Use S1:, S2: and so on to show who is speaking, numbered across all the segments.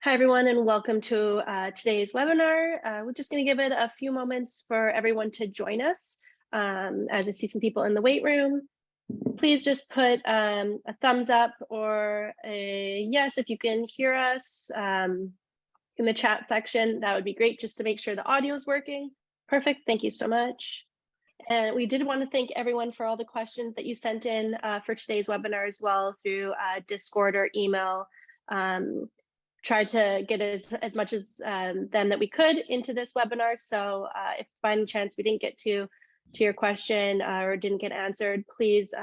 S1: Hi, everyone, and welcome to today's webinar. We're just going to give it a few moments for everyone to join us. As I see some people in the wait room, please just put a thumbs up or a yes if you can hear us in the chat section. That would be great, just to make sure the audio is working. Perfect. Thank you so much. And we did want to thank everyone for all the questions that you sent in for today's webinar as well through Discord or email. Tried to get as much as them that we could into this webinar. So if by any chance we didn't get to your question or didn't get answered, please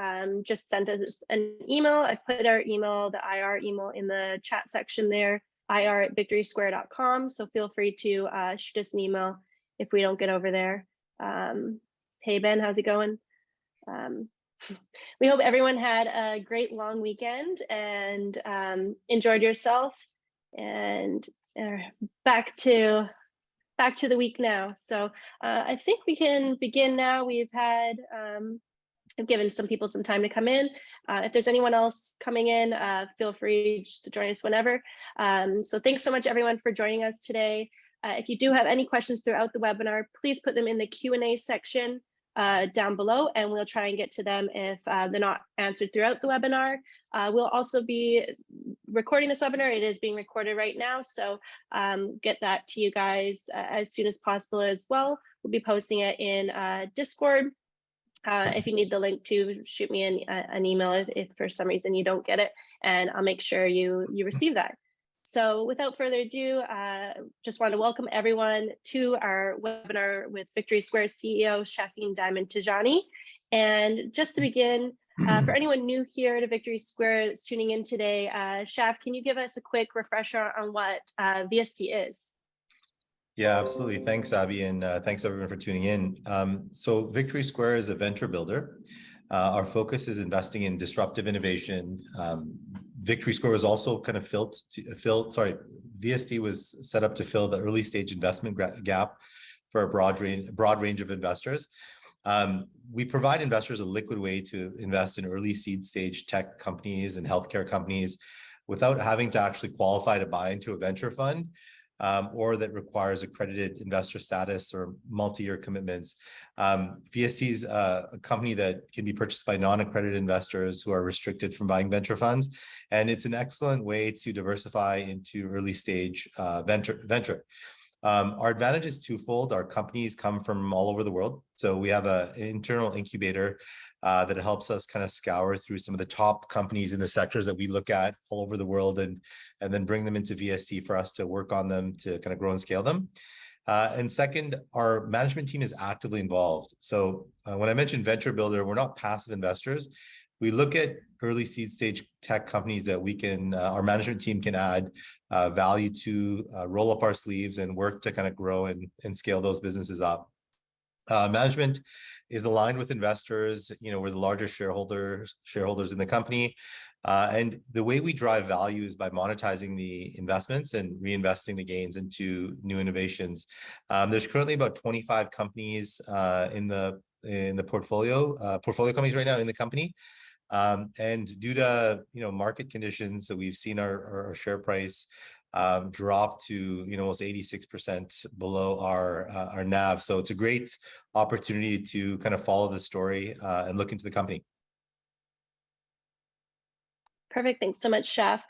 S1: just send us an email. I put our email, the IR email, in the chat section there, ir@victorysquare.com. So feel free to shoot us an email if we don't get over there. Hey, Ben, how's it going? We hope everyone had a great long weekend and enjoyed yourself. And back to the week now. So I think we can begin now. I've given some people some time to come in. If there's anyone else coming in, feel free just to join us whenever. So thanks so much, everyone, for joining us today. If you do have any questions throughout the webinar, please put them in the Q&A section down below, and we'll try and get to them if they're not answered throughout the webinar. We'll also be recording this webinar. It is being recorded right now, so get that to you guys as soon as possible as well. We'll be posting it in Discord. If you need the link to, shoot me an email if for some reason you don't get it, and I'll make sure you receive that. So without further ado, just want to welcome everyone to our webinar with Victory Square CEO, Shafin Tejani. And just to begin, for anyone new here to Victory Square that's tuning in today, Shaf, can you give us a quick refresher on what VST is?
S2: Yeah, absolutely. Thanks, Abby, and thanks everyone for tuning in. So Victory Square is a venture builder. Our focus is investing in disruptive innovation. Victory Square was also kind of VST was set up to fill the early stage investment gap for a broad range of investors. We provide investors a liquid way to invest in early seed stage tech companies and healthcare companies without having to actually qualify to buy into a venture fund. Or that requires accredited investor status or multi-year commitments. VST is a company that can be purchased by non-accredited investors who are restricted from buying venture funds. And it's an excellent way to diversify into early stage venture. Our advantage is twofold. Our companies come from all over the world. So we have an internal incubator that helps us kind of scour through some of the top companies in the sectors that we look at all over the world and then bring them into VST for us to work on them to kind of grow and scale them. And second, our management team is actively involved. So when I mentioned venture builder, we're not passive investors. We look at early seed stage tech companies that we can, our management team can add value to, roll up our sleeves and work to kind of grow and scale those businesses up. Management is aligned with investors. You know, we're the largest shareholders in the company. And the way we drive value is by monetizing the investments and reinvesting the gains into new innovations. There's currently about 25 companies in the portfolio companies right now in the company. And due to market conditions, so we've seen our share price drop to almost 86% below our NAV. So it's a great opportunity to kind of follow the story and look into the company.
S1: Perfect. Thanks so much, Shaf.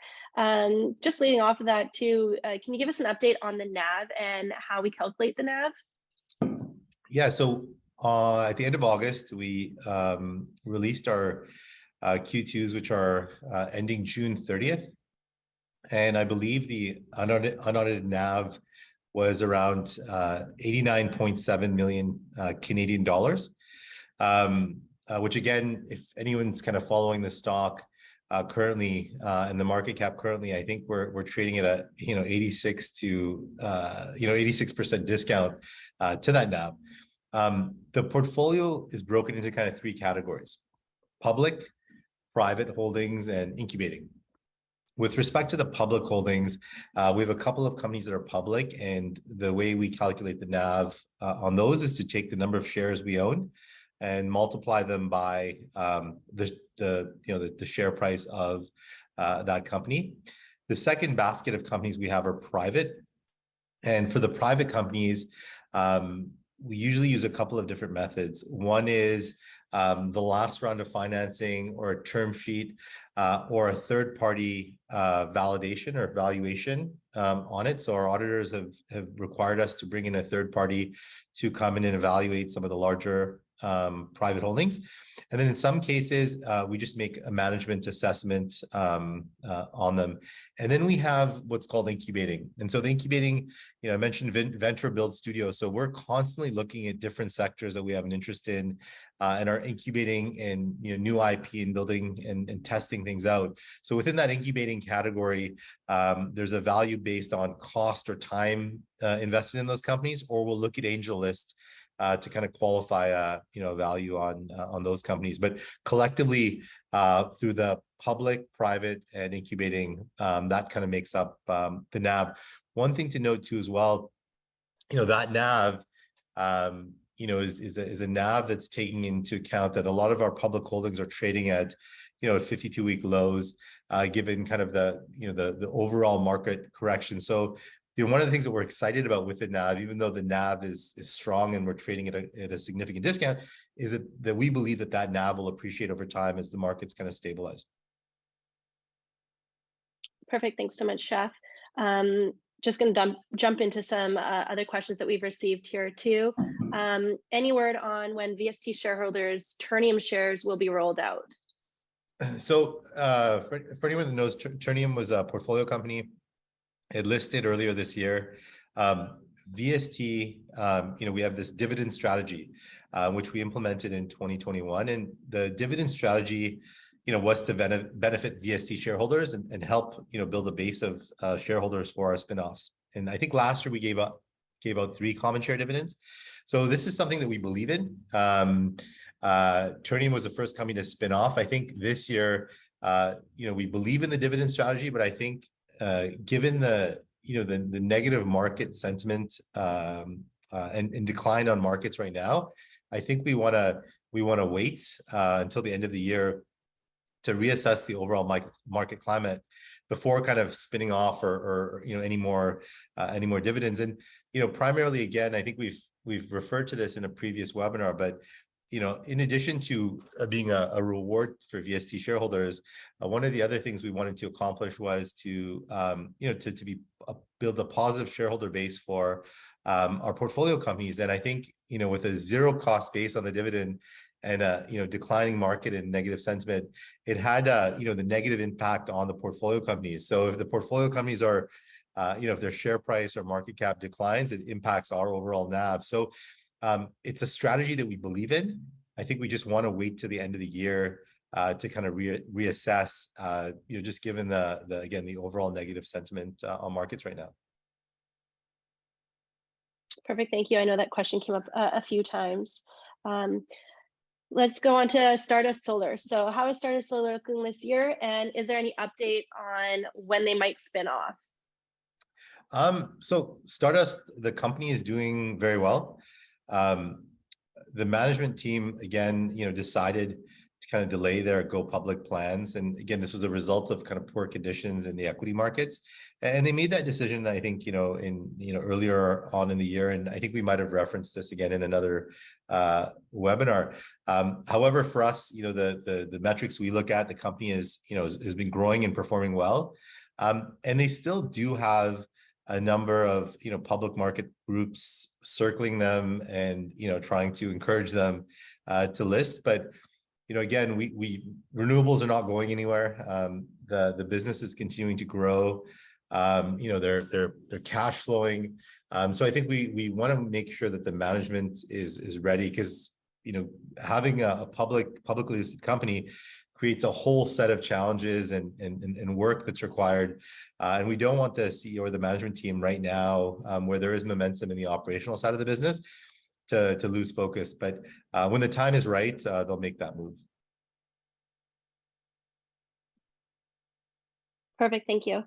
S1: Just leading off of that too, can you give us an update on the NAV and how we calculate the NAV?
S2: Yeah. So at the end of August, we released our Q2s, which are ending June 30th. And I believe the unaudited NAV was around 89.7 million Canadian dollars, which again, if anyone's kind of following the stock currently and the market cap currently, I think we're trading at a 86% discount to that NAV. The portfolio is broken into kind of three categories: public, private holdings, and incubating. With respect to the public holdings, we have a couple of companies that are public, and the way we calculate the NAV on those is to take the number of shares we own and multiply them by the share price of that company. The second basket of companies we have are private. And for the private companies, we usually use a couple of different methods. One is the last round of financing or a term sheet or a third-party validation or valuation on it. So our auditors have required us to bring in a third party to come in and evaluate some of the larger private holdings. And then in some cases, we just make a management assessment on them. And then we have what's called incubating. And so the incubating, I mentioned venture build studio. So we're constantly looking at different sectors that we have an interest in and are incubating and new IP and building and testing things out. So within that incubating category, there's a value based on cost or time invested in those companies, or we'll look at angel list to kind of qualify a value on those companies. But collectively, through the public, private, and incubating, that kind of makes up the NAV. One thing to note too as well, that NAV, is a NAV that's taking into account that a lot of our public holdings are trading at 52-week lows, given kind of the overall market correction. So one of the things that we're excited about with the NAV, even though the NAV is strong and we're trading at a significant discount, is that we believe that NAV will appreciate over time as the markets kind of stabilize.
S1: Perfect. Thanks so much, Shaf. Just going to jump into some other questions that we've received here too. Any word on when VST shareholders' Trinium shares will be rolled out?
S2: So for anyone that knows, Trinium was a portfolio company. It listed earlier this year. VST, we have this dividend strategy, which we implemented in 2021. And the dividend strategy, was to benefit VST shareholders and help, build a base of shareholders for our spinoffs. And I think last year we gave out 3 common share dividends. So this is something that we believe in. Trinium was the first company to spin off. I think this year, we believe in the dividend strategy, but I think given the negative market sentiment and decline on markets right now, I think we want to wait until the end of the year to reassess the overall market climate before kind of spinning off or any more dividends. And primarily, again, I think we've referred to this in a previous webinar, but in addition to being a reward for VST shareholders, one of the other things we wanted to accomplish was to build a positive shareholder base for our portfolio companies. And I think with a zero cost base on the dividend and declining market and negative sentiment, it had the negative impact on the portfolio companies. So if the portfolio companies are if their share price or market cap declines, it impacts our overall NAV. So it's a strategy that we believe in. I think we just want to wait to the end of the year to kind of reassess, just given the overall negative sentiment on markets right now.
S1: Perfect. Thank you. I know that question came up a few times. Let's go on to Stardust Solar. So how is Stardust Solar looking this year? And is there any update on when they might spin off?
S2: So Stardust, the company, is doing very well. The management team, again, decided to kind of delay their go public plans. And again, this was a result of kind of poor conditions in the equity markets. And they made that decision, I think, earlier on in the year. And I think we might have referenced this again in another webinar. However, for us, the metrics we look at, the company has been growing and performing well. And they still do have a number of public market groups circling them and trying to encourage them to list. But again, we renewables are not going anywhere. The business is continuing to grow. They're cash flowing. So I think we want to make sure that the management is ready, because having a publicly listed company creates a whole set of challenges and work that's required. And we don't want the CEO or the management team right now, where there is momentum in the operational side of the business, to lose focus. But when the time is right, they'll make that move.
S1: Perfect. Thank you.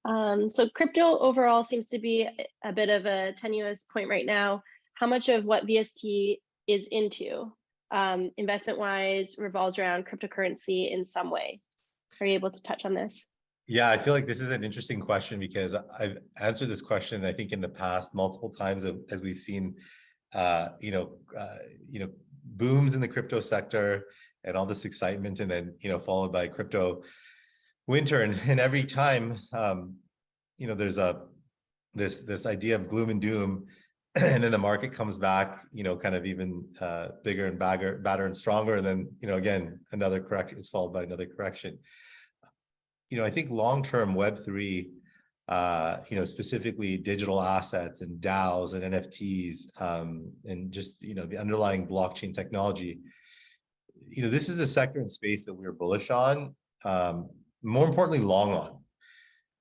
S1: So crypto overall seems to be a bit of a tenuous point right now. How much of what VST is into, investment-wise, revolves around cryptocurrency in some way? Are you able to touch on this?
S2: Yeah, I feel like this is an interesting question because I've answered this question, I think, in the past multiple times as we've seen, you know, booms in the crypto sector and all this excitement, and then, followed by crypto winter. And every time, there's this idea of gloom and doom, and then the market comes back, kind of even bigger and badder and stronger. And then, again, another correction, it's followed by another correction. I think long-term Web3, specifically digital assets and DAOs and NFTs, and just, the underlying blockchain technology, this is a sector and space that we're bullish on, more importantly, long on.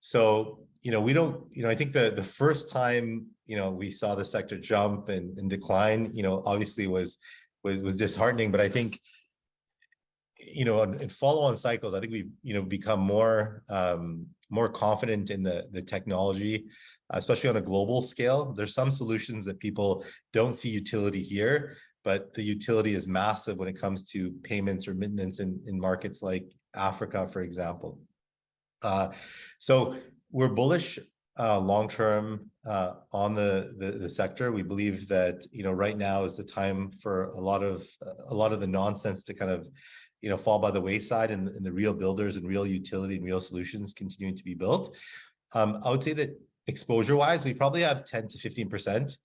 S2: So, we don't, I think the first time, we saw the sector jump and decline, obviously was disheartening, but I think, in follow-on cycles, I think we've, become more confident in the technology, especially on a global scale. There's some solutions that people don't see utility here, but the utility is massive when it comes to payments, remittance in markets like Africa, for example. So we're bullish long-term on the sector. We believe that, right now is the time for a lot of the nonsense to kind of, fall by the wayside, and the real builders and real utility and real solutions continuing to be built. I would say that exposure-wise, we probably have 10 to 15%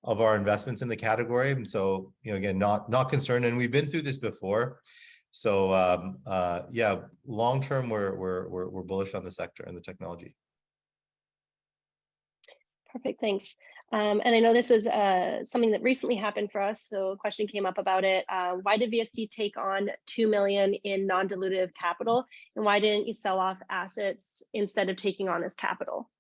S2: of our investments in the category. And so, again, not concerned, and we've been through this before. So yeah, long-term, we're bullish on the sector and the technology.
S1: Perfect, thanks. And I know this was something that recently happened for us, so a question came up about it. Why did VST take on $2 million in non-dilutive capital, and why didn't you sell off assets instead of taking on as capital?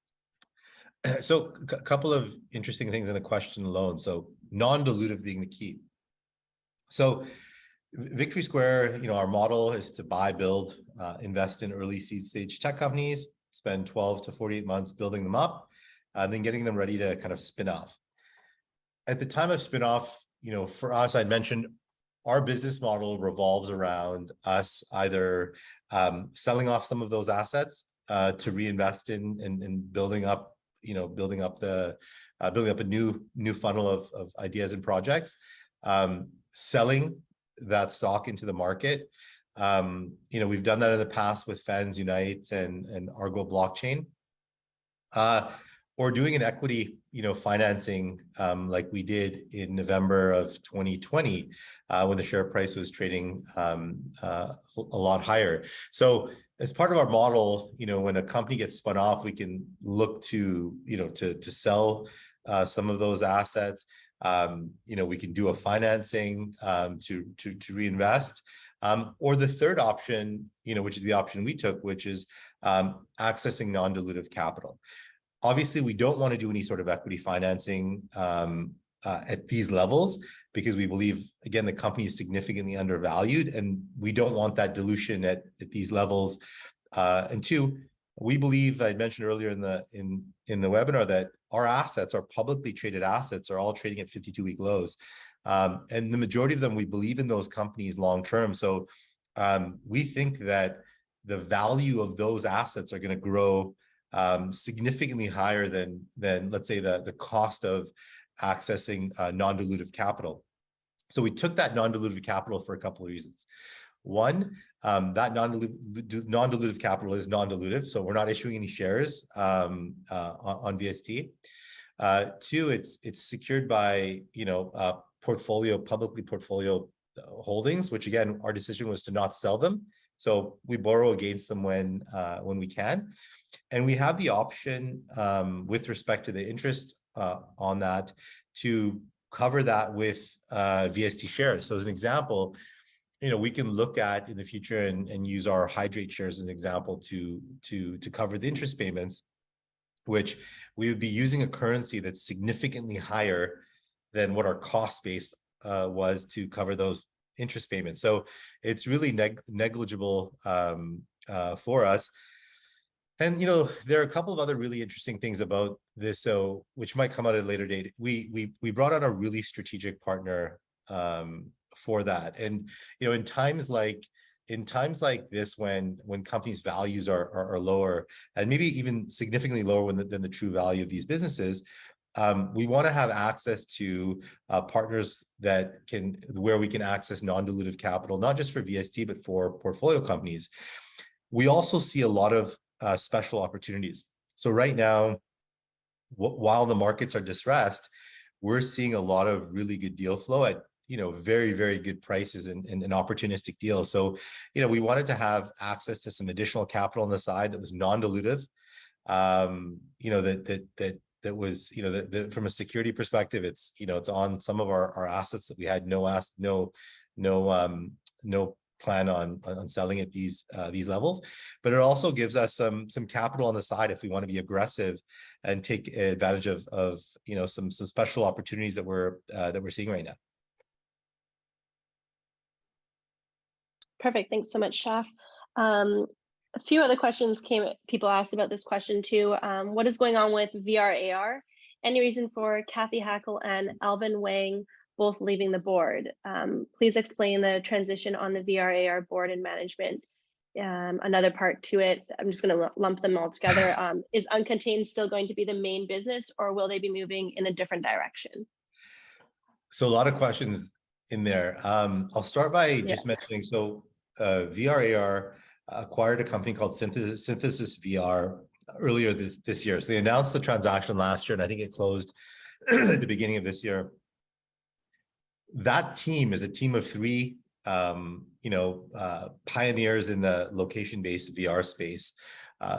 S2: So a couple of interesting things in the question alone. So non-dilutive being the key. So Victory Square, our model is to buy, build, invest in early seed stage tech companies, spend 12 to 48 months building them up, and then getting them ready to kind of spin off. At the time of spin off, for us, I mentioned our business model revolves around us either selling off some of those assets to reinvest in building up a new funnel of ideas and projects, selling that stock into the market. We've done that in the past with Fens Unite and Argo Blockchain. Or doing an equity, financing like we did in November of 2020 when the share price was trading a lot higher. So as part of our model, when a company gets spun off, we can look to, to sell some of those assets. We can do a financing to reinvest. Or the third option, which is the option we took, which is accessing non-dilutive capital. Obviously, we don't want to do any sort of equity financing at these levels because we believe, again, the company is significantly undervalued, and we don't want that dilution at these levels. And two, we believe, I mentioned earlier in the webinar, that our assets, our publicly traded assets, are all trading at 52-week lows, and the majority of them, we believe in those companies long term. So we think that the value of those assets are going to grow significantly higher than let's say the cost of accessing non-dilutive capital. So we took that non-dilutive capital for a couple of reasons. One, that non-dilutive capital is non-dilutive, so we're not issuing any shares on VST. Two, it's secured by publicly portfolio holdings, which again, our decision was to not sell them. So we borrow against them when we can. And we have the option with respect to the interest on that to cover that with VST shares. So as an example, we can look at in the future and use our Hydrate shares as an example to cover the interest payments, which we would be using a currency that's significantly higher than what our cost base was to cover those interest payments. So it's really negligible for us. And there are a couple of other really interesting things about this, so which might come out at a later date. We brought on a really strategic partner for that, and in times like in times like this, when companies' values are lower, and maybe even significantly lower than the true value of these businesses, we want to have access to partners where we can access non-dilutive capital, not just for VST, but for portfolio companies. We also see a lot of special opportunities. So right now, while the markets are distressed, we're seeing a lot of really good deal flow at very, very good prices and opportunistic deals. So we wanted to have access to some additional capital on the side that was non-dilutive, that was from a security perspective, it's on some of our assets that we had no plan on selling at these levels. But it also gives us some capital on the side if we want to be aggressive and take advantage of some special opportunities that we're seeing right now.
S1: Perfect. Thanks so much, Shaf. A few other questions people asked about this question too. What is going on with VRAR? Any reason for Kathy Hackle and Alvin Wang both leaving the board? Please explain the transition on the VRAR board and management. Another part to it, I'm just going to lump them all together. Is Uncontained still going to be the main business, or will they be moving in a different direction?
S2: So a lot of questions in there. I'll start by just mentioning, so VRAR acquired a company called Synthesis VR earlier this year. So they announced the transaction last year, and I think it closed at the beginning of this year. That team is a team of three, pioneers in the location-based VR space.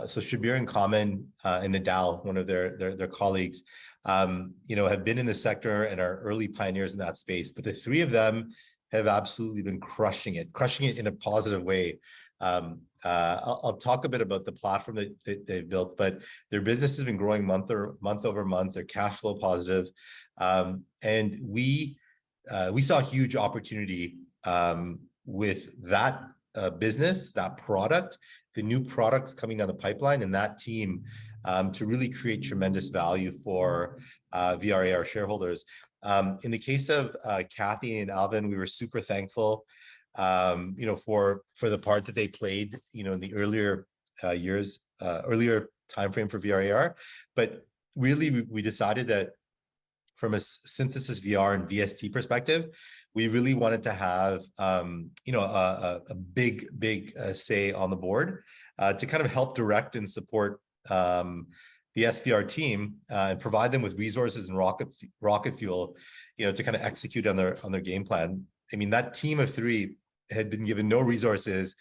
S2: So Shabir and Kamen and Nadal, one of their colleagues, have been in the sector and are early pioneers in that space. But the three of them have absolutely been crushing it in a positive way. I'll talk a bit about the platform that they've built, but their business has been growing month over month. They're cash flow positive, and we saw a huge opportunity with that business, that product, the new products coming down the pipeline, and that team to really create tremendous value for VRAR shareholders. In the case of Kathy and Alvin, we were super thankful, for the part that they played, in the earlier timeframe for VRAR. But really, we decided that from a Synthesis VR and VST perspective, we really wanted to have, a big say on the board to kind of help direct and support the SVR team and provide them with resources and rocket fuel, to kind of execute on their game plan. I mean, that team of three had been given no resources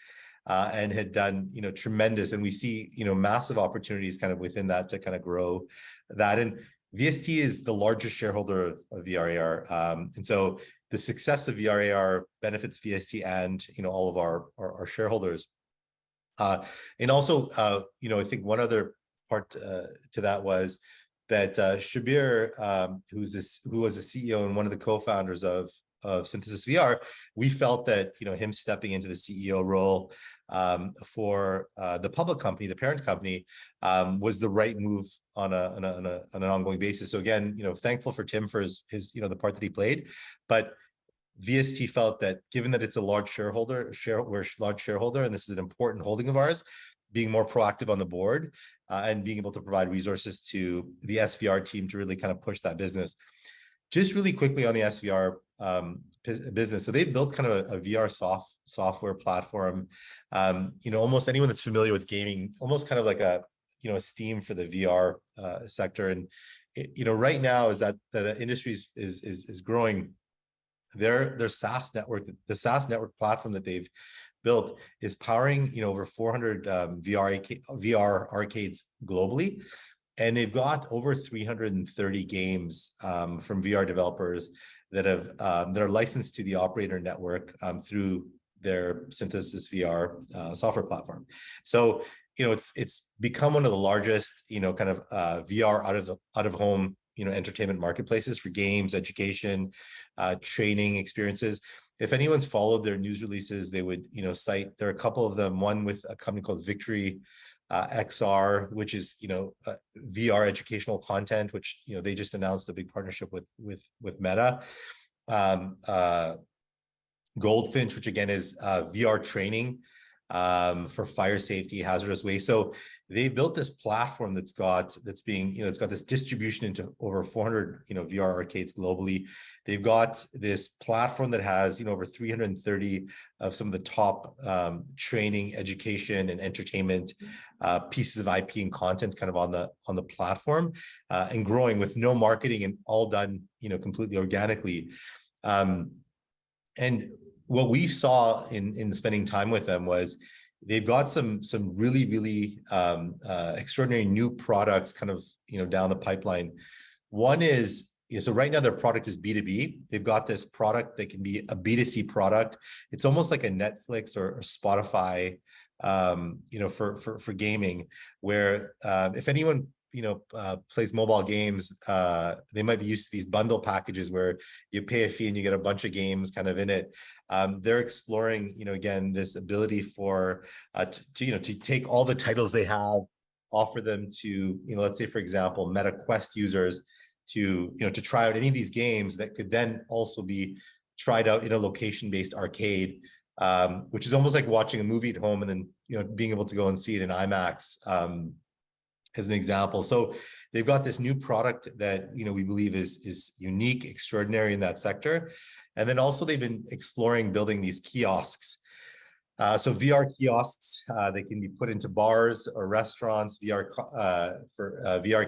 S2: and had done, tremendous. And we see, massive opportunities kind of within that to kind of grow that. And VST is the largest shareholder of VRAR. And so the success of VRAR benefits VST and, all of our shareholders. And also, I think one other part to that was that Shabir, who was the CEO and one of the co-founders of Synthesis VR, we felt that him stepping into the CEO role for the public company, the parent company, was the right move on an ongoing basis. So again, thankful for Tim for his the part that he played, but VST felt that given that it's a large shareholder, we're a large shareholder, and this is an important holding of ours, being more proactive on the board and being able to provide resources to the SVR team to really kind of push that business. Just really quickly on the SVR business. So they've built kind of a VR software platform. Almost anyone that's familiar with gaming, almost kind of like a Steam for the VR sector. And right now is that the industry is growing. Their SaaS network, the SaaS network platform that they've built, is powering over 400 VR arcades globally. And they've got over 330 games from VR developers that are licensed to the operator network through their Synthesis VR software platform. So it's become one of the largest kind of VR out of home entertainment marketplaces for games, education, training experiences. If anyone's followed their news releases, they would cite, there are a couple of them. One with a company called Victory XR, which is VR educational content, which they just announced a big partnership with Meta. Goldfinch, which again is VR training for fire safety, hazardous waste. So they built this platform it's got this distribution into over 400 VR arcades globally. They've got this platform that has over 330 of some of the top training, education, and entertainment pieces of IP and content kind of on the platform, and growing with no marketing and all done completely organically. And what we saw in spending time with them was they've got some really extraordinary new products kind of down the pipeline. One is, so right now their product is B2B. They've got this product that can be a B2C product. It's almost like a Netflix or Spotify for gaming, where if anyone plays mobile games, they might be used to these bundle packages where you pay a fee and you get a bunch of games kind of in it. They're exploring, again, this ability for to take all the titles they have, offer them to, let's say, for example, Meta Quest users to try out any of these games that could then also be tried out in a location-based arcade, which is almost like watching a movie at home and then being able to go and see it in IMAX. As an example. So they've got this new product that we believe is unique, extraordinary in that sector. And then also they've been exploring building these kiosks. So VR kiosks, they can be put into bars or restaurants, VR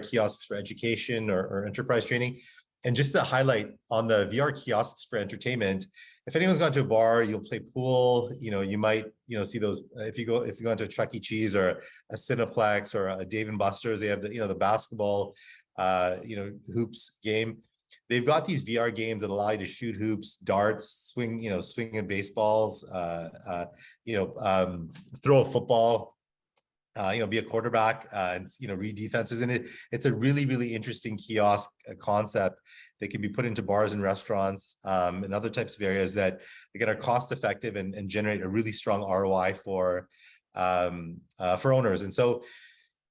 S2: kiosks for education or enterprise training. And just to highlight on the VR kiosks for entertainment, if anyone's gone to a bar, you'll play pool, you might, see those, if you go into a Chuck E. Cheese or a Cineplex or a Dave & Buster's, they have the basketball, hoops game. They've got these VR games that allow you to shoot hoops, darts, swing at baseballs, throw a football, be a quarterback, and read defenses. And it's a really interesting kiosk concept that can be put into bars and restaurants and other types of areas that again are cost effective and generate a really strong ROI for owners. And so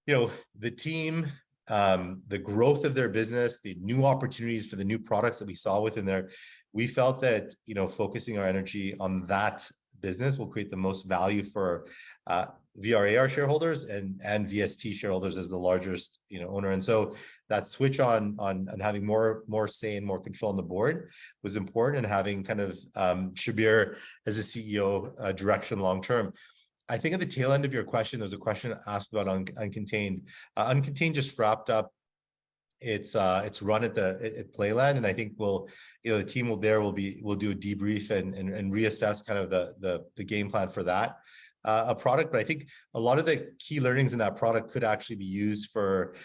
S2: the team, the growth of their business, the new opportunities for the new products that we saw within there, we felt that focusing our energy on that business will create the most value for VRAR shareholders and VST shareholders as the largest owner. And so that switch on having more say and more control on the board was important, and having kind of Shabir as a CEO direction long term. I think at the tail end of your question, there's a question asked about Uncontained. Uncontained just wrapped up its run at Playland, and I think the team will do a debrief and reassess kind of the game plan for that a product. But I think a lot of the key learnings in that product could actually be used for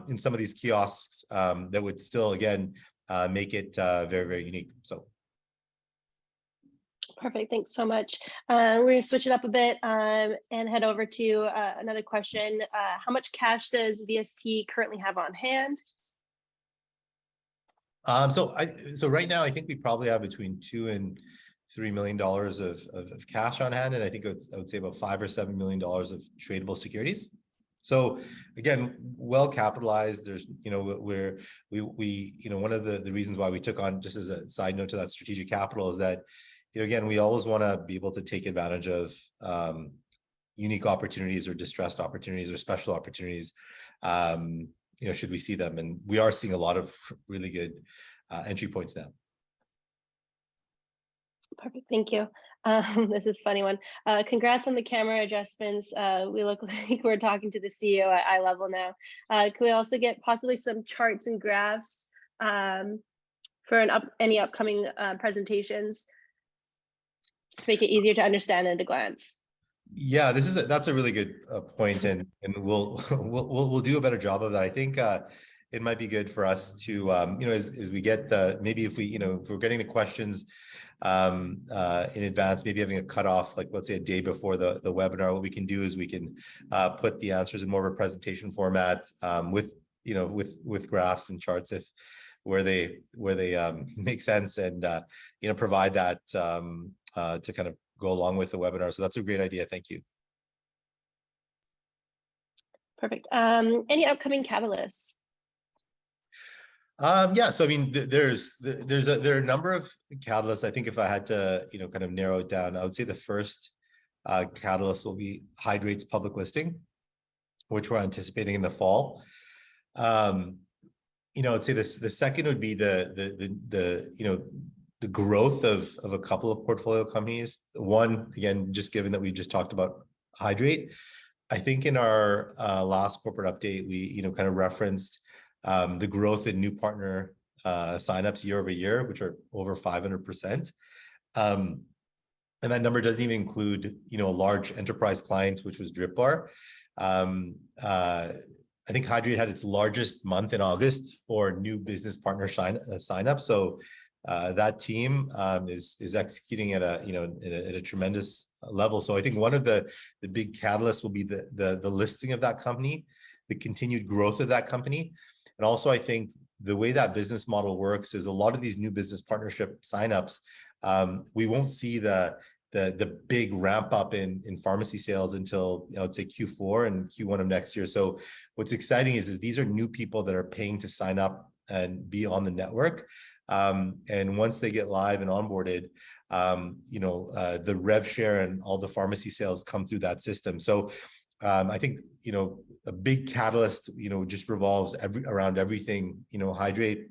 S2: in some of these kiosks that would still again make it very unique. So
S1: perfect, thanks so much. We're going to switch it up a bit and head over to another question. How much cash does VST currently have on hand?
S2: So right now I think we probably have between $2 and $3 million of cash on hand, and I think I would say about $5 or $7 million of tradable securities. So again, well capitalized. There's we one of the reasons why we took on, just as a side note to that strategic capital, is that again, we always want to be able to take advantage of unique opportunities or distressed opportunities or special opportunities, should we see them. And we are seeing a lot of really good entry points now.
S1: Perfect, thank you. This is a funny one. Congrats on the camera adjustments. We look like we're talking to the CEO at eye level now. Can we also get possibly some charts and graphs for any upcoming presentations to make it easier to understand at a glance?
S2: Yeah, that's a really good point, and we'll do a better job of that. I think it might be good for us to as we get maybe if we're getting the questions in advance, maybe having a cutoff, like let's say a day before the webinar. What we can do is we can put the answers in more of a presentation format with graphs and charts where they make sense, and provide that to kind of go along with the webinar. So that's a great idea. Thank you.
S1: Perfect. Any upcoming catalysts?
S2: Yeah, so I mean, there are a number of catalysts. I think if I had to, kind of narrow it down, I would say the first catalyst will be Hydrate's public listing, which we're anticipating in the fall. I'd say this, the second would be the growth of a couple of portfolio companies. One, again, just given that we just talked about Hydrate, I think in our last corporate update, we kind of referenced the growth in new partner signups year over year, which are over 500%. And that number doesn't even include, large enterprise clients, which was Drip Bar. I think Hydrate had its largest month in August for new business partner sign up. So that team is executing at a tremendous level. So I think one of the big catalysts will be the listing of that company, the continued growth of that company. And also, I think the way that business model works is a lot of these new business partnership signups, we won't see the big ramp up in pharmacy sales until, I'd say Q4 and Q1 of next year. So what's exciting is that these are new people that are paying to sign up and be on the network. And once they get live and onboarded, the rev share and all the pharmacy sales come through that system. So I think, a big catalyst, just revolves around everything, Hydrate.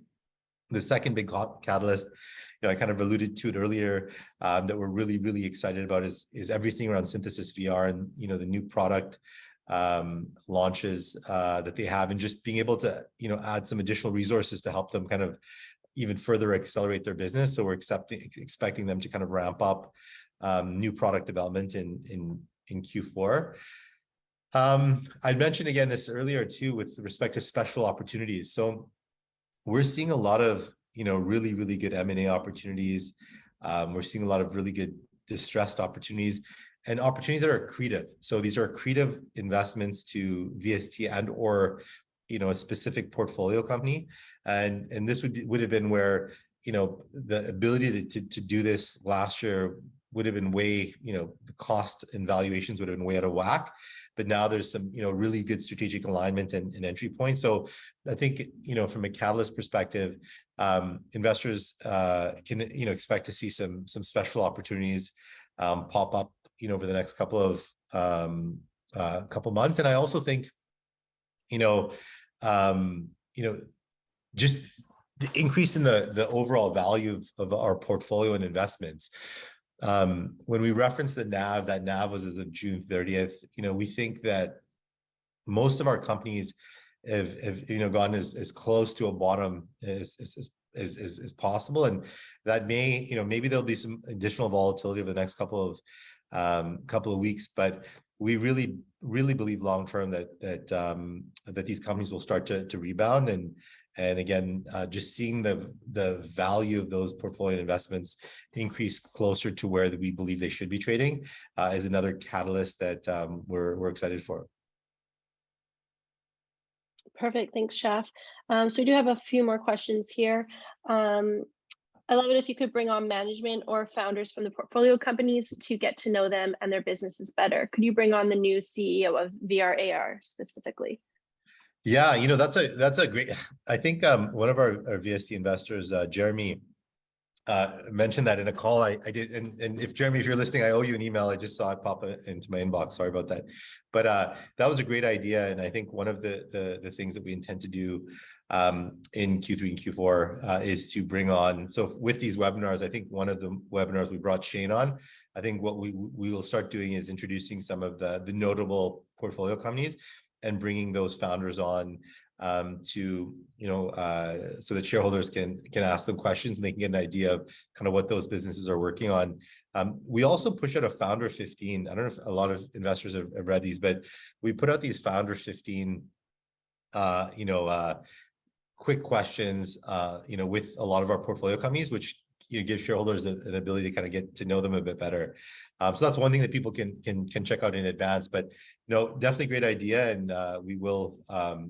S2: The second big catalyst, I kind of alluded to it earlier, that we're really, really excited about is everything around Synthesis VR and, the new product launches that they have, and just being able to, add some additional resources to help them kind of even further accelerate their business. So we're expecting them to kind of ramp up new product development in Q4. I mentioned again this earlier too with respect to special opportunities. So we're seeing a lot of really, really good M&A opportunities. We're seeing a lot of really good distressed opportunities and opportunities that are accretive. So these are accretive investments to VST and or a specific portfolio company. And this would have been where the ability to do this last year would have been way, the cost and valuations would have been way out of whack. But now there's some, really good strategic alignment and entry points. So I think, from a catalyst perspective, investors can, expect to see some special opportunities pop up, over the next couple months. And I also think, just the increase in the overall value of our portfolio and investments. When we reference the NAV, that NAV was as of June 30th. We think that most of our companies have gone as close to a bottom as possible, and that may, maybe there'll be some additional volatility over the next couple of weeks, but we really believe long term that these companies will start to rebound. And again, just seeing the value of those portfolio investments increase closer to where we believe they should be trading is another catalyst that we're excited for.
S1: Perfect. Thanks, Shaf. So we do have a few more questions here. I love it if you could bring on management or founders from the portfolio companies to get to know them and their businesses better. Could you bring on the new CEO of VRAR specifically?
S2: Yeah, that's a great. I think one of our VST investors, Jeremy, mentioned that in a call I did. And if Jeremy, if you're listening, I owe you an email. I just saw it pop into my inbox. Sorry about that. But that was a great idea. And I think one of the things that we intend to do in Q3 and Q4 is to bring on. So with these webinars, I think one of the webinars we brought Shane on. I think what we will start doing is introducing some of the notable portfolio companies and bringing those founders on to, so that shareholders can ask them questions and they can get an idea of kind of what those businesses are working on. We also push out a Founder 15. I don't know if a lot of investors have read these, but we put out these Founder 15, quick questions, with a lot of our portfolio companies, which give shareholders an ability to kind of get to know them a bit better. So that's one thing that people can check out in advance. But definitely great idea, and we will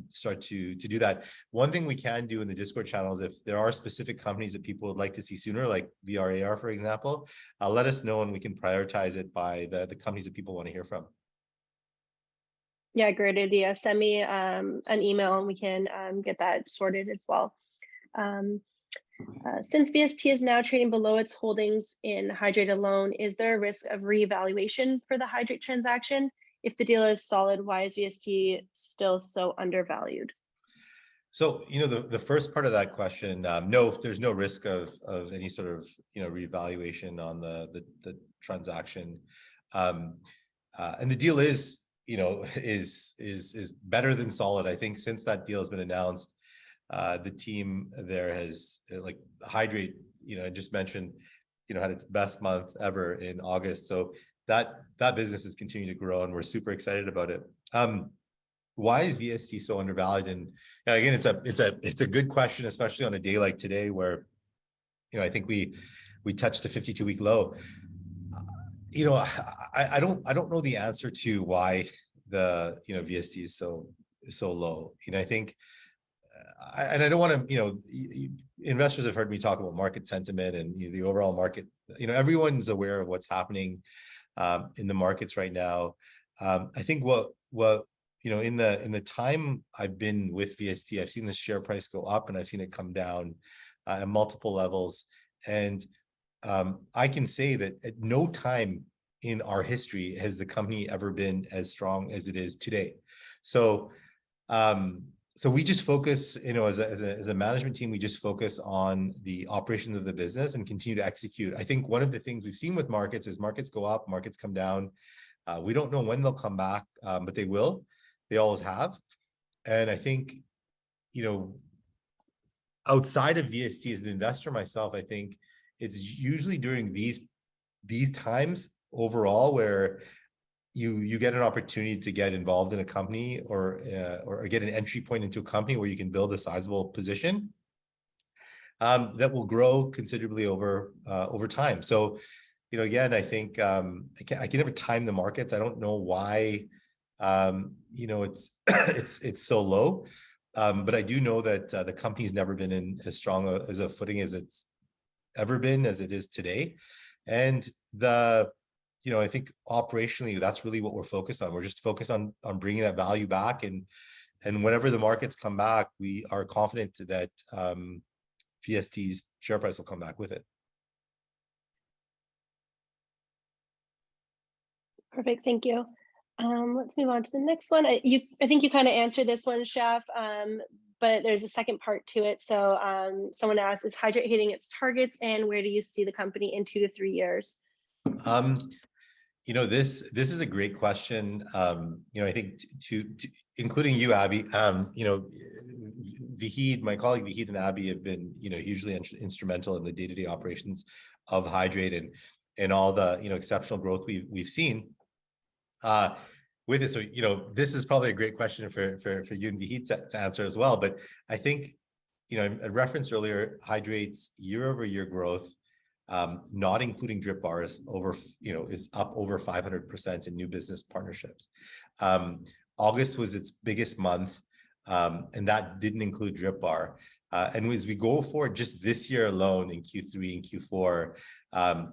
S2: start to do that. One thing we can do in the Discord channel is if there are specific companies that people would like to see sooner, like VRAR, for example, let us know and we can prioritize it by the companies that people want to hear from.
S1: Yeah, great idea. Send me an email and we can get that sorted as well. Since VST is now trading below its holdings in Hydrate alone, is there a risk of reevaluation for the Hydrate transaction? If the deal is solid, why is VST still so undervalued?
S2: So, the first part of that question, no, there's no risk of any sort of, reevaluation on the transaction. And the deal is, is better than solid. I think since that deal has been announced, the team there has, like Hydrate, I just mentioned, had its best month ever in August. So that business is continuing to grow, and we're super excited about it. Why is VST so undervalued? And again, it's a good question, especially on a day like today, where I think we touched a 52-week low. I don't know the answer to why the VST is so low. I think, and I don't want to, investors have heard me talk about market sentiment and the overall market. Everyone's aware of what's happening in the markets right now. I think what in the time I've been with VST, I've seen the share price go up and I've seen it come down at multiple levels. And I can say that at no time in our history has the company ever been as strong as it is today. So, so we just focus, as a management team, we just focus on the operations of the business and continue to execute. I think one of the things we've seen with markets is markets go up, markets come down. We don't know when they'll come back, but they will. They always have. And I think, outside of VST as an investor myself, I think it's usually during these times overall where you get an opportunity to get involved in a company or get an entry point into a company where you can build a sizable position that will grow considerably over time. So, again, I think I can never time the markets. I don't know why it's so low, but I do know that the company's never been in as strong as a footing as it's ever been, as it is today. And I think operationally, that's really what we're focused on. We're just focused on bringing that value back, and whenever the markets come back, we are confident that VST's share price will come back with it.
S1: Perfect, thank you. Let's move on to the next one. I think you kind of answered this one, Shaf, but there's a second part to it. So someone asked, is Hydrate hitting its targets, and where do you see the company in 2 to 3 years?
S2: This is a great question. I think to including you, Abby, Vahid, my colleague Vahid and Abby have been, hugely instrumental in the day-to-day operations of Hydrate and all the, exceptional growth we've seen with it. So, this is probably a great question for you and Vahid to answer as well. But I think, I referenced earlier, Hydrate's year-over-year growth, not including drip bars, is up over 500% in new business partnerships. August was its biggest month, and that didn't include drip bar. And as we go forward, just this year alone in Q3 and Q4,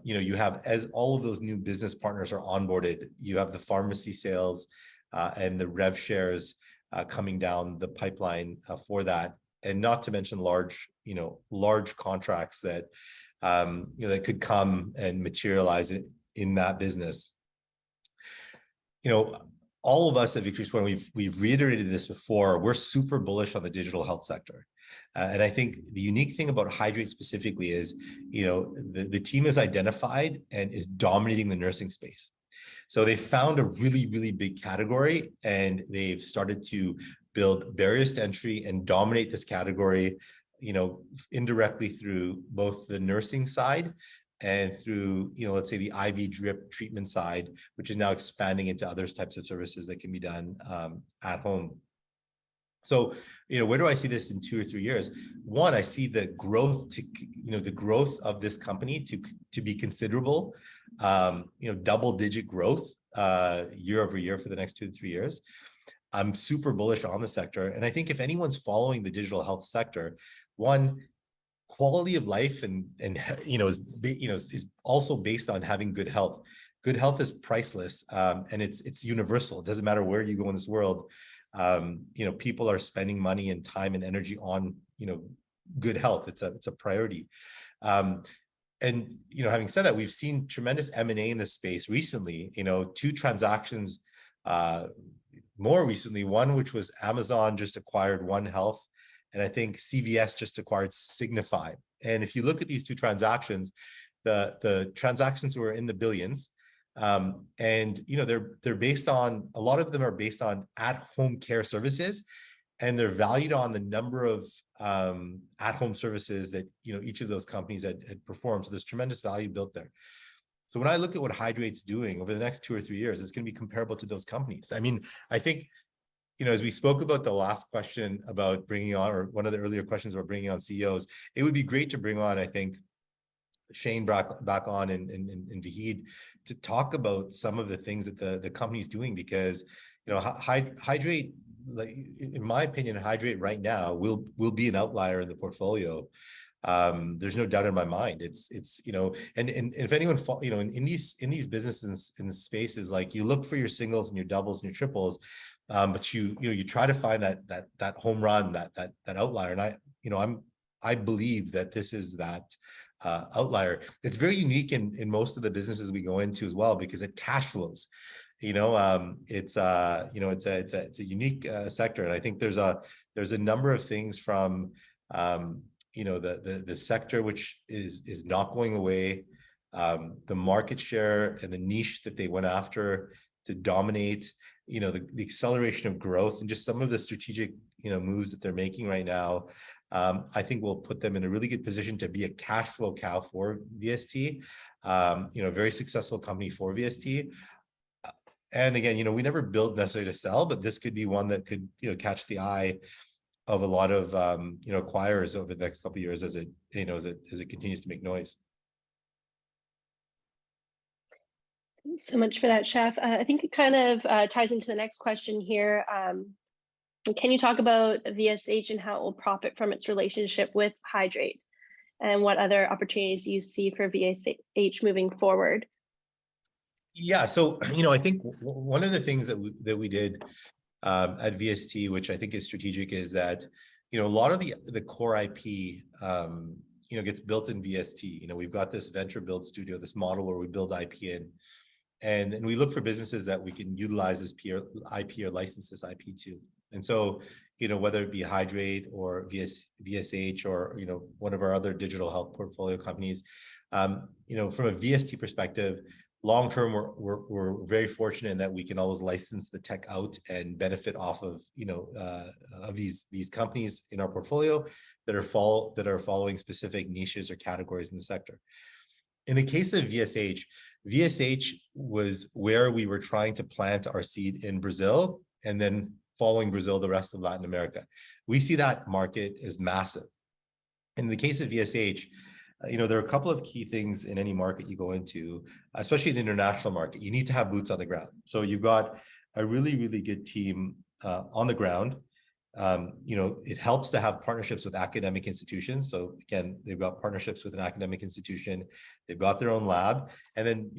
S2: you have, as all of those new business partners are onboarded, you have the pharmacy sales and the rev shares coming down the pipeline for that, and not to mention large contracts that that could come and materialize it in that business. All of us at Victory Square, we've reiterated this before, we're super bullish on the digital health sector. And I think the unique thing about Hydrate specifically is, the team is identified and is dominating the nursing space. So they found a really, really big category, and they've started to build barriers to entry and dominate this category, indirectly through both the nursing side and through, let's say the IV drip treatment side, which is now expanding into other types of services that can be done at home. So, where do I see this in 2 or 3 years? One, I see the growth the growth of this company to be considerable, double-digit growth year over year for the next 2 to 3 years. I'm super bullish on the sector, and I think if anyone's following the digital health sector, one, quality of life and is also based on having good health. Good health is priceless, and it's universal. It doesn't matter where you go in this world. People are spending money and time and energy on good health. It's a priority. And having said that, we've seen tremendous M&A in this space recently. Two transactions more recently. One which was Amazon just acquired One Health, and I think CVS just acquired Signify. And if you look at these two transactions, the transactions were in the billions. And they're based on, a lot of them are based on at-home care services, and they're valued on the number of at-home services that each of those companies had performed. So there's tremendous value built there. So when I look at what Hydrate's doing over the next 2 or 3 years, it's going to be comparable to those companies. I mean, I think as we spoke about the last question about bringing on, or one of the earlier questions about bringing on CEOs, it would be great to bring on, I think, Shane back on and Vahid to talk about some of the things that the company's doing, because Hydrate, like in my opinion, Hydrate right now will be an outlier in the portfolio. There's no doubt in my mind. It's and if anyone in these businesses, in the spaces, like, you look for your singles and your doubles and your triples, but you try to find that home run, that outlier. And I believe that this is that outlier. It's very unique in most of the businesses we go into as well, because it cash flows. It's a unique sector, and I think there's a number of things from the sector which is not going away, the market share and the niche that they went after to dominate, the acceleration of growth, and just some of the strategic moves that they're making right now. I think will put them in a really good position to be a cash flow cow for VST, a very successful company for VST. And again, we never build necessarily to sell, but this could be one that could, catch the eye of a lot of, acquirers over the next couple of years as it continues to make noise.
S1: Thanks so much for that, Chef. I think it kind of ties into the next question here. Can you talk about VSH and how it will profit from its relationship with Hydrate, and what other opportunities you see for VSH moving forward?
S2: Yeah, so I think one of the things that we did at VST, which I think is strategic, is that a lot of the core IP gets built in VST. We've got this venture build studio, this model where we build IP in, and we look for businesses that we can utilize this IP or license this IP to. And so whether it be Hydrate or VSH or one of our other digital health portfolio companies, from a VST perspective, long term, we're very fortunate in that we can always license the tech out and benefit off of these companies in our portfolio that are following specific niches or categories in the sector. In the case of VSH was where we were trying to plant our seed in Brazil, and then following Brazil, the rest of Latin America. We see that market as massive. In the case of VSH, there are a couple of key things in any market you go into, especially an international market. You need to have boots on the ground. So you've got a really, really good team on the ground. It helps to have partnerships with academic institutions. So again, they've got partnerships with an academic institution. They've got their own lab. And then,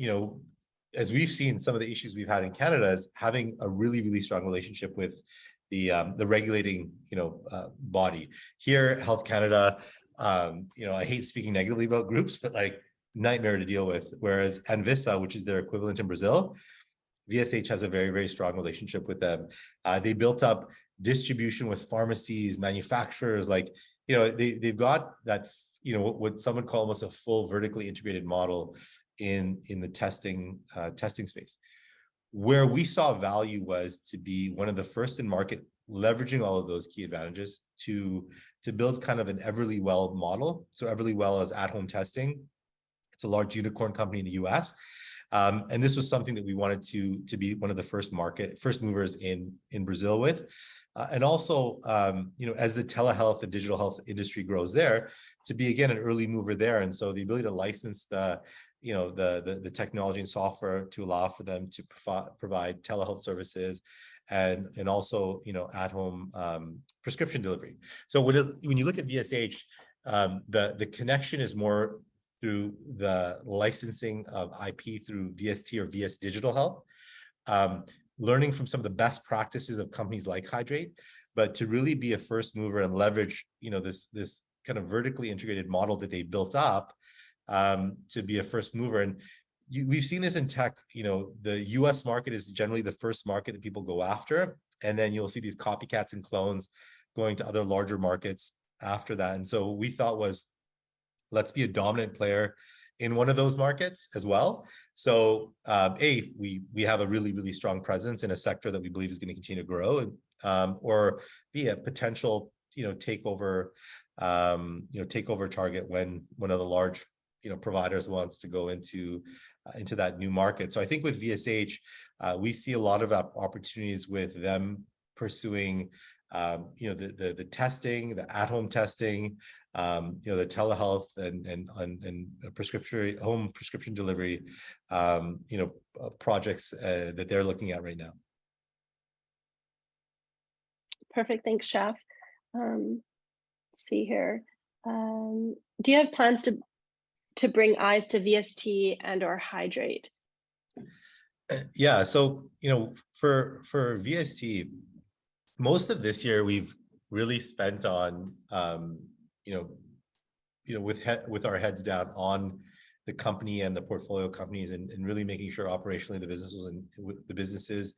S2: as we've seen, some of the issues we've had in Canada is having a really, really strong relationship with the regulating, body. Here, Health Canada, I hate speaking negatively about groups, but like, nightmare to deal with. Whereas Anvisa, which is their equivalent in Brazil, VSH has a very, very strong relationship with them. They built up distribution with pharmacies, manufacturers, they've got that, what some would call almost a full vertically integrated model in the testing space. Where we saw value was to be one of the first in market, leveraging all of those key advantages to build kind of an Everlywell model. So Everlywell is at-home testing. It's a large unicorn company in the US. And this was something that we wanted to be one of the first movers in Brazil with. And also, as the telehealth and digital health industry grows there, to be, again, an early mover there. And so the ability to license the technology and software to allow for them to provide telehealth services and also, at-home prescription delivery. So when you look at VSH, the connection is more through the licensing of IP through VST or VS Digital Health, learning from some of the best practices of companies like Hydrate, but to really be a first mover and leverage, this kind of vertically integrated model that they built up to be a first mover. And we've seen this in tech. The US market is generally the first market that people go after. And then you'll see these copycats and clones going to other larger markets after that. And so we thought was, let's be a dominant player in one of those markets as well. So we have a really, really strong presence in a sector that we believe is going to continue to grow, and or be a potential, takeover target when one of the large, providers wants to go into that new market. So I think with VSH, we see a lot of opportunities with them pursuing, the testing, the at-home testing, the telehealth and home prescription delivery, projects that they're looking at right now.
S1: Perfect. Thanks, Shaf. Let's see here. Do you have plans to bring eyes to VST and or Hydrate?
S2: Yeah. So, for VST, most of this year we've really spent on, with our heads down on the company and the portfolio companies, and really making sure operationally the businesses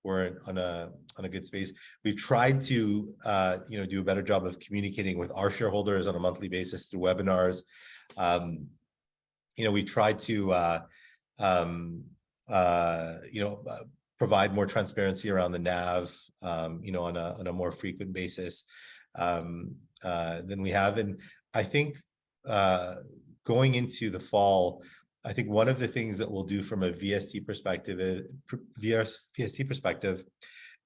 S2: were on a good space. We've tried to do a better job of communicating with our shareholders on a monthly basis through webinars. We've tried to provide more transparency around the NAV, on a more frequent basis than we have. And I think going into the fall, I think one of the things that we'll do from a VST perspective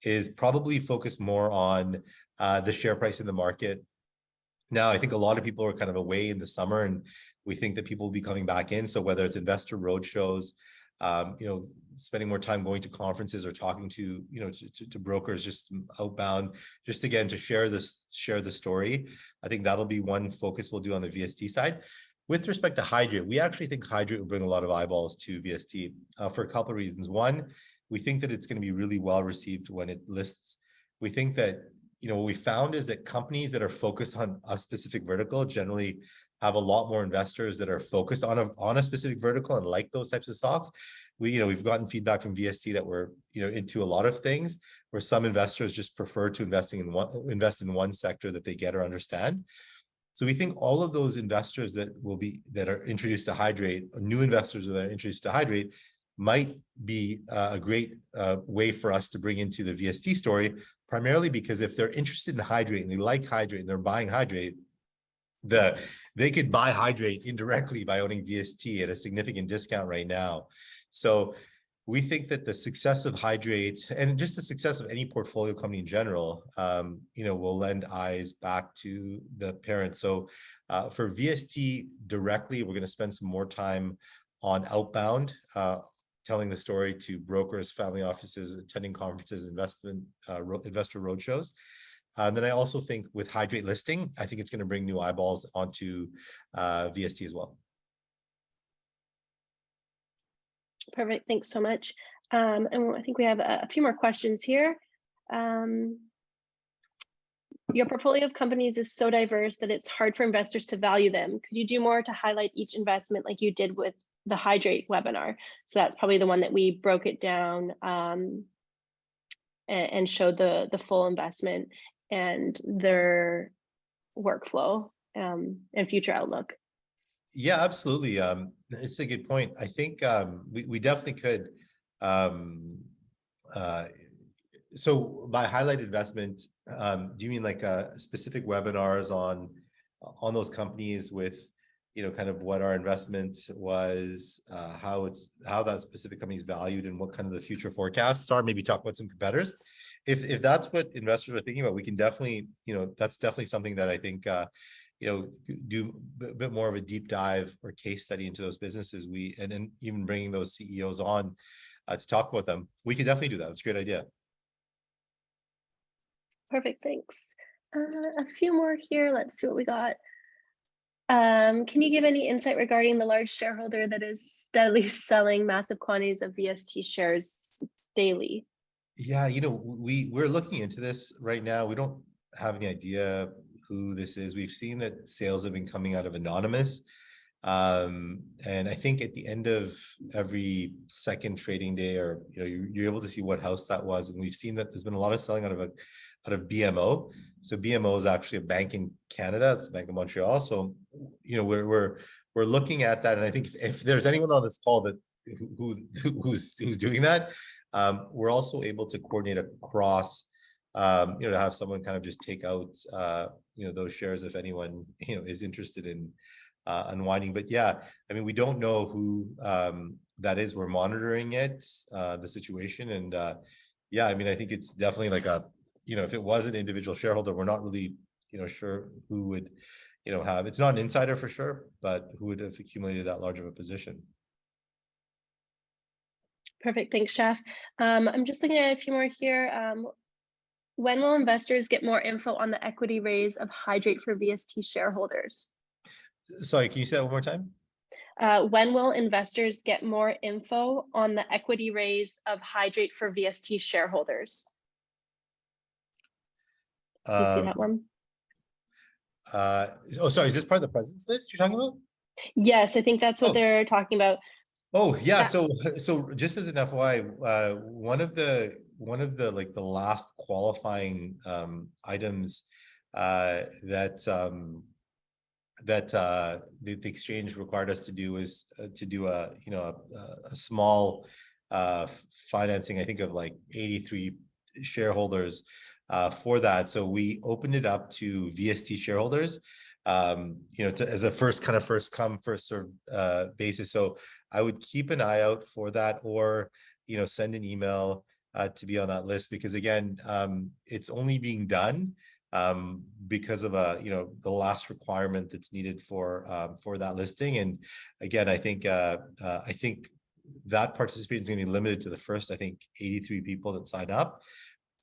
S2: is probably focus more on the share price in the market. Now, I think a lot of people are kind of away in the summer, and we think that people will be coming back in. So whether it's investor roadshows, spending more time going to conferences or talking to brokers, just outbound, just again to share the story. I think that'll be one focus we'll do on the VST side. With respect to Hydrate, we actually think Hydrate will bring a lot of eyeballs to VST for a couple of reasons. One, we think that it's going to be really well received when it lists. We think that what we found is that companies that are focused on a specific vertical generally have a lot more investors that are focused on a specific vertical and like those types of stocks. We've gotten feedback from VST that we're into a lot of things, where some investors just prefer to invest in one sector that they get or understand. So we think all of those investors that are introduced to Hydrate, or new investors that are introduced to Hydrate, might be a great way for us to bring into the VST story, primarily because if they're interested in Hydrate and they like Hydrate and they're buying Hydrate, they could buy Hydrate indirectly by owning VST at a significant discount right now. So we think that the success of Hydrate, and just the success of any portfolio company in general, will lend eyes back to the parent. So for VST directly, we're going to spend some more time on outbound, telling the story to brokers, family offices, attending conferences, investor roadshows. And then I also think with Hydrate listing, I think it's going to bring new eyeballs onto VST as well.
S1: Perfect. Thanks so much. And I think we have a few more questions here. Your portfolio of companies is so diverse that it's hard for investors to value them. Could you do more to highlight each investment like you did with the Hydrate webinar? So that's probably the one that we broke it down and showed the full investment and their workflow and future outlook.
S2: Yeah, absolutely. It's a good point. I think we definitely could. So by highlight investment, do you mean like specific webinars on those companies with, kind of what our investment was, how that specific company is valued, and what kind of the future forecasts are? Maybe talk about some competitors. If that's what investors are thinking about, we can definitely, that's definitely something that I think, do a bit more of a deep dive or case study into those businesses. And then even bringing those CEOs on to talk about them. We can definitely do that. That's a great idea.
S1: Perfect. Thanks. A few more here. Let's see what we got. Can you give any insight regarding the large shareholder that is steadily selling massive quantities of VST shares daily?
S2: Yeah, we're looking into this right now. We don't have any idea who this is. We've seen that sales have been coming out of anonymous. And I think at the end of every second trading day, or you're able to see what house that was, and we've seen that there's been a lot of selling out of BMO. So BMO is actually a bank in Canada. It's Bank of Montreal. So we're looking at that, and I think if there's anyone on this call that who's doing that, we're also able to coordinate across. To have someone kind of just take out those shares if anyone is interested in unwinding. But yeah, I mean, we don't know who that is. We're monitoring it, the situation, and yeah, I mean, I think it's definitely like if it was an individual shareholder, we're not really sure who would have. It's not an insider for sure, but who would have accumulated that large of a position.
S1: Perfect. Thanks, Shaf. I'm just looking at a few more here. When will investors get more info on the equity raise of Hydrate for VST shareholders?
S2: Sorry, can you say that one more time?
S1: When will investors get more info on the equity raise of Hydrate for VST shareholders? Do you see that one?
S2: Sorry, is this part of the president's list you're talking about?
S1: Yes, I think that's what they're talking about.
S2: Oh yeah, so just as an FYI, one of the like the last qualifying items that the exchange required us to do is to do a small financing, I think of like 83 shareholders for that. So we opened it up to VST shareholders, as a first come first serve basis. So I would keep an eye out for that, or send an email to be on that list, because again, it's only being done because of the last requirement that's needed for that listing. And again, I think that participation is going to be limited to the first, I think, 83 people that sign up.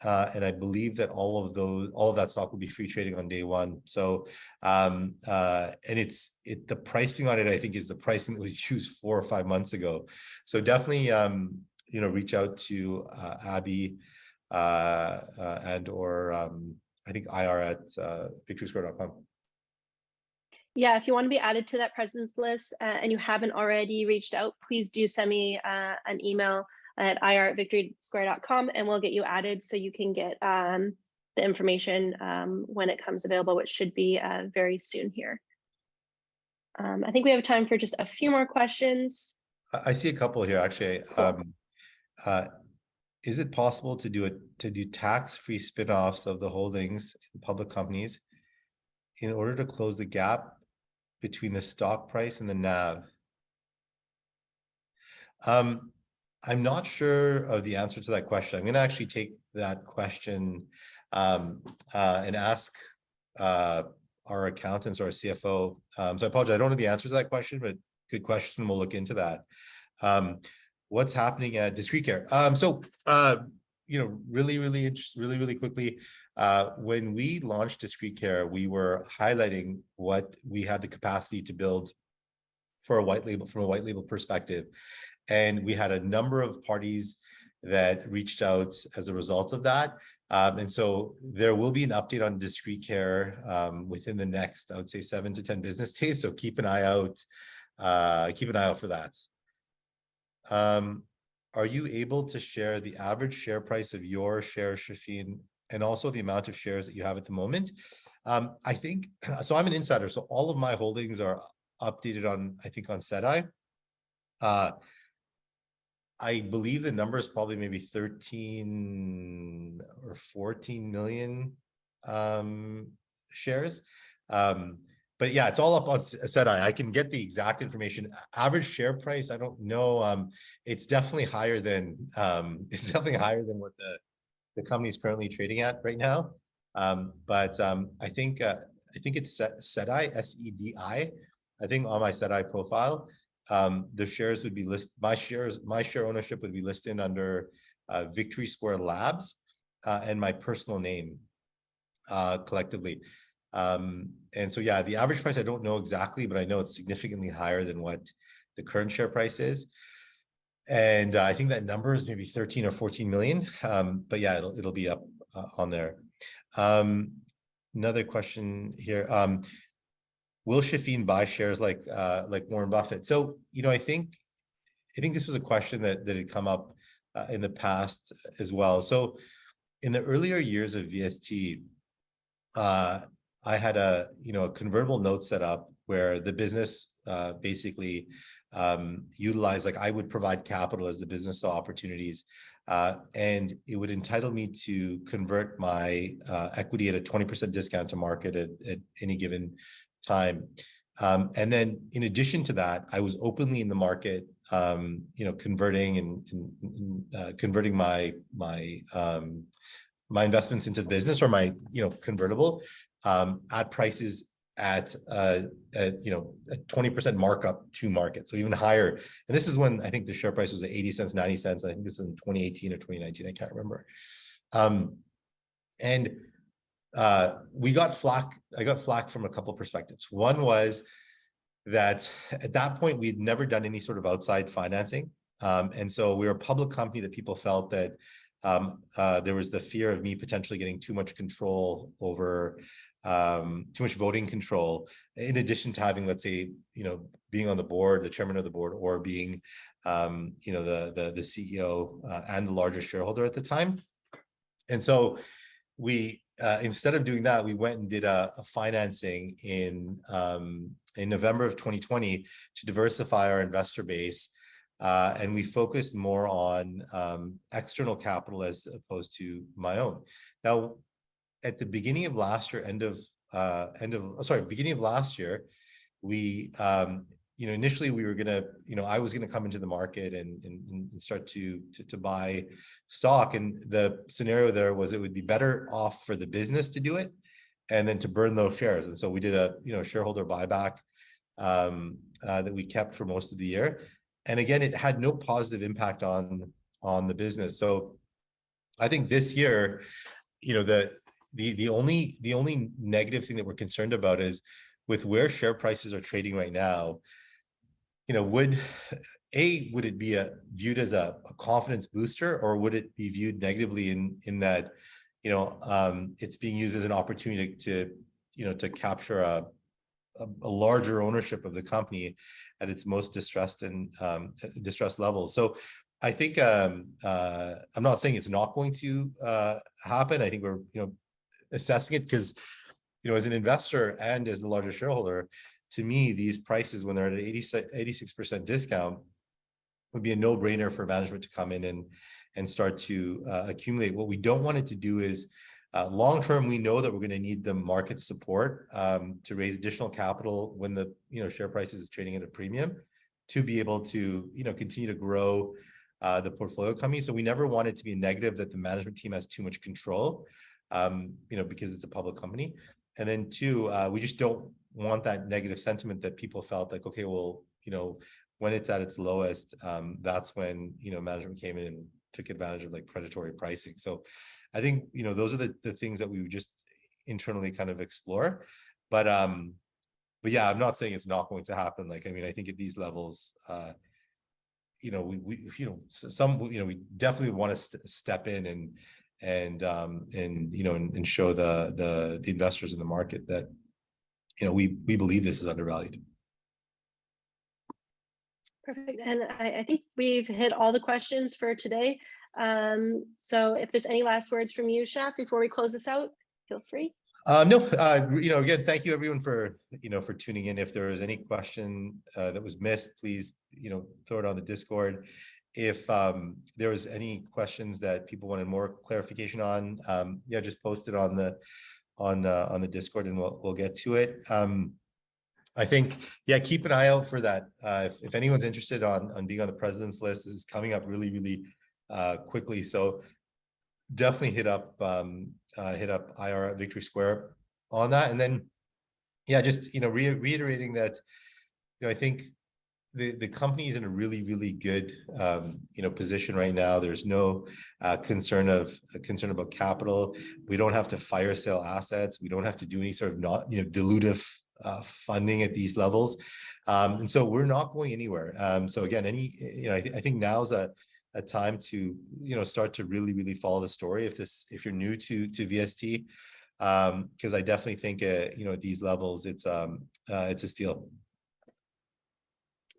S2: And I believe that all of that stock will be free trading on day one. So, and the pricing on it, I think, is the pricing that was used 4 or 5 months ago. So definitely, reach out to Abby and or I think IR at victorysquare.com.
S1: Yeah, if you want to be added to that president's list and you haven't already reached out, please do send me an email at ir@victorysquare.com, and we'll get you added so you can get the information when it comes available, which should be very soon here. I think we have time for just a few more questions.
S2: I see a couple here actually.
S1: Cool.
S2: Is it possible to do tax-free spin-offs of the holdings in public companies in order to close the gap between the stock price and the NAV? I'm not sure of the answer to that question. I'm going to actually take that question and ask our accountants or our CFO. So I apologize, I don't know the answer to that question, but good question. We'll look into that. What's happening at Discrete Care? Really quickly, when we launched Discrete Care, we were highlighting what we had the capacity to build for a white label, from a white label perspective. And we had a number of parties that reached out as a result of that. And so there will be an update on Discrete Care within the next, I would say, 7 to 10 business days. So keep an eye out. For that. Are you able to share the average share price of your shares, Shafin, and also the amount of shares that you have at the moment? I think, so I'm an insider, so all of my holdings are updated on, I think, on SEDI. I believe the number is probably maybe 13 or 14 million shares. But yeah, it's all up on SEDI. I can get the exact information. Average share price, I don't know. It's definitely higher than what the company is currently trading at right now. But I think it's SEDI, SEDI. I think on my SEDI profile, the shares would be listed. My share ownership would be listed under Victory Square Labs and my personal name collectively. And so, yeah, the average price, I don't know exactly, but I know it's significantly higher than what the current share price is. And I think that number is maybe 13 or 14 million. But yeah, it'll be up on there. another question here. Will Shafin buy shares like Warren Buffett? So, I think this was a question that had come up in the past as well. So in the earlier years of VST, I had a convertible note set up where the business basically utilized, like, I would provide capital as the business saw opportunities, and it would entitle me to convert my equity at a 20% discount to market at any given time. And then in addition to that, I was openly in the market, converting and converting my investments into the business, or my convertible, at prices at a 20% markup to market, so even higher. And this is when I think the share price was at 80 cents, 90 cents. I think this was in 2018 or 2019. I can't remember. We got flack. I got flack from a couple of perspectives. One was that at that point, we'd never done any sort of outside financing. And so we were a public company that people felt that there was the fear of me potentially getting too much control over, too much voting control, in addition to having, let's say, being on the board, the chairman of the board, or being, the CEO and the largest shareholder at the time. And so we, instead of doing that, we went and did a financing in November of 2020 to diversify our investor base. And we focused more on external capital as opposed to my own. Now, at the beginning of last year, beginning of last year, we, initially we were gonna, I was gonna come into the market and start to buy stock. And the scenario there was it would be better off for the business to do it and then to burn those shares. And so we did a, shareholder buyback that we kept for most of the year. And again, it had no positive impact on the business. So I think this year, the only negative thing that we're concerned about is with where share prices are trading right now. Would it be viewed as a confidence booster, or would it be viewed negatively in that, it's being used as an opportunity to capture a larger ownership of the company at its most distressed and distressed levels. So I think I'm not saying it's not going to happen. I think we're assessing it because as an investor and as the largest shareholder, to me, these prices, when they're at an 86% discount, would be a no-brainer for management to come in and start to accumulate. What we don't want it to do is, long term, we know that we're going to need the market support to raise additional capital when the share price is trading at a premium, to be able to continue to grow the portfolio company. So we never want it to be a negative that the management team has too much control, because it's a public company. And then two, we just don't want that negative sentiment that people felt like, okay, well, when it's at its lowest, that's when management came in and took advantage of like predatory pricing. So I think those are the things that we would just internally kind of explore. But yeah, I'm not saying it's not going to happen. Like, I mean, I think at these levels, we definitely want to step in and show the investors in the market that we believe this is undervalued.
S1: Perfect. And I think we've hit all the questions for today. So if there's any last words from you, Shaf, before we close this out, feel free.
S2: No, again, thank you everyone for tuning in. If there was any question that was missed, please, throw it on the Discord. If there was any questions that people wanted more clarification on, yeah, just post it on the Discord and we'll get to it. I think, yeah, keep an eye out for that. If anyone's interested on being on the president's list, this is coming up really, really quickly. So definitely hit up IR at Victory Square on that. And then, yeah, just reiterating that, I think the company is in a really, really good position right now. There's no concern about capital. We don't have to fire sale assets. We don't have to do any sort of dilutive funding at these levels, and so we're not going anywhere. So again, I think now's a time to start to really, really follow the story. If you're new to VST, because I definitely think, at these levels, it's a steal.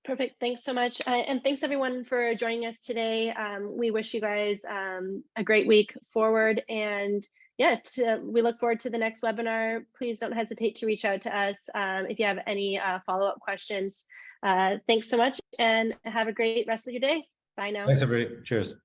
S1: Perfect. Thanks so much. And thanks everyone for joining us today. We wish you guys a great week forward. And yeah, we look forward to the next webinar. Please don't hesitate to reach out to us if you have any follow-up questions. Thanks so much and have a great rest of your day. Bye now.
S2: Thanks, everybody. Cheers.